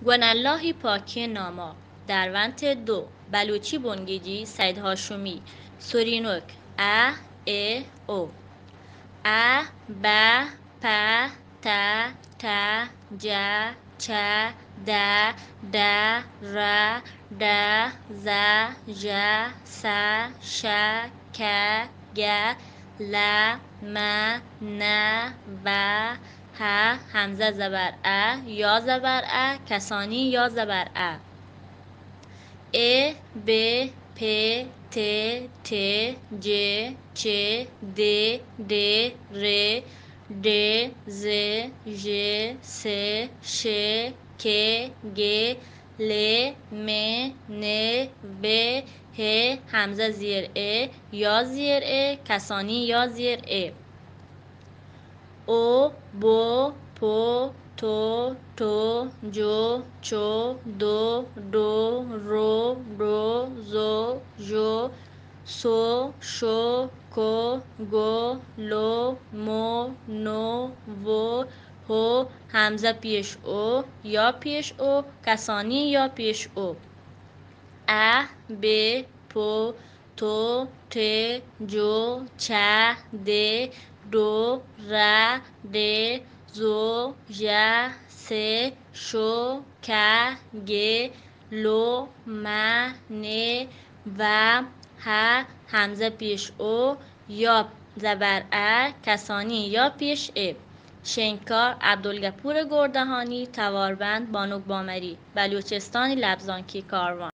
گناللهی پاکی ناما درونت دو بلوچی بنگیجی سید هاشمی سورینوک ای او ب پ ت ت ج چ د ر ډ ز ژ س ش ک گ ل م ن و ه همزه زبر یا زبر کسانی یا زبر ب پ ت ت ج چ د د ر د ز ژ س ش ک گ ل م ن و ه همزه زیر یا زیر کسانی یا زیر او بو پو تو تو جو چو دو دو رو رو زو ژو سو شو کو گو لو مو نو و هو همزه پیش او یا پیش او کسانی یا پیش او ب پو تو ت جو چ د دو ر د زو ژ س شو ک گ لو م ن و ه همزه پیش او یا زبر کسانی یا پیش شنکار عبدالغفور گردهانی تواربند بانوک بامری بلوچستان لبزانکی کاروان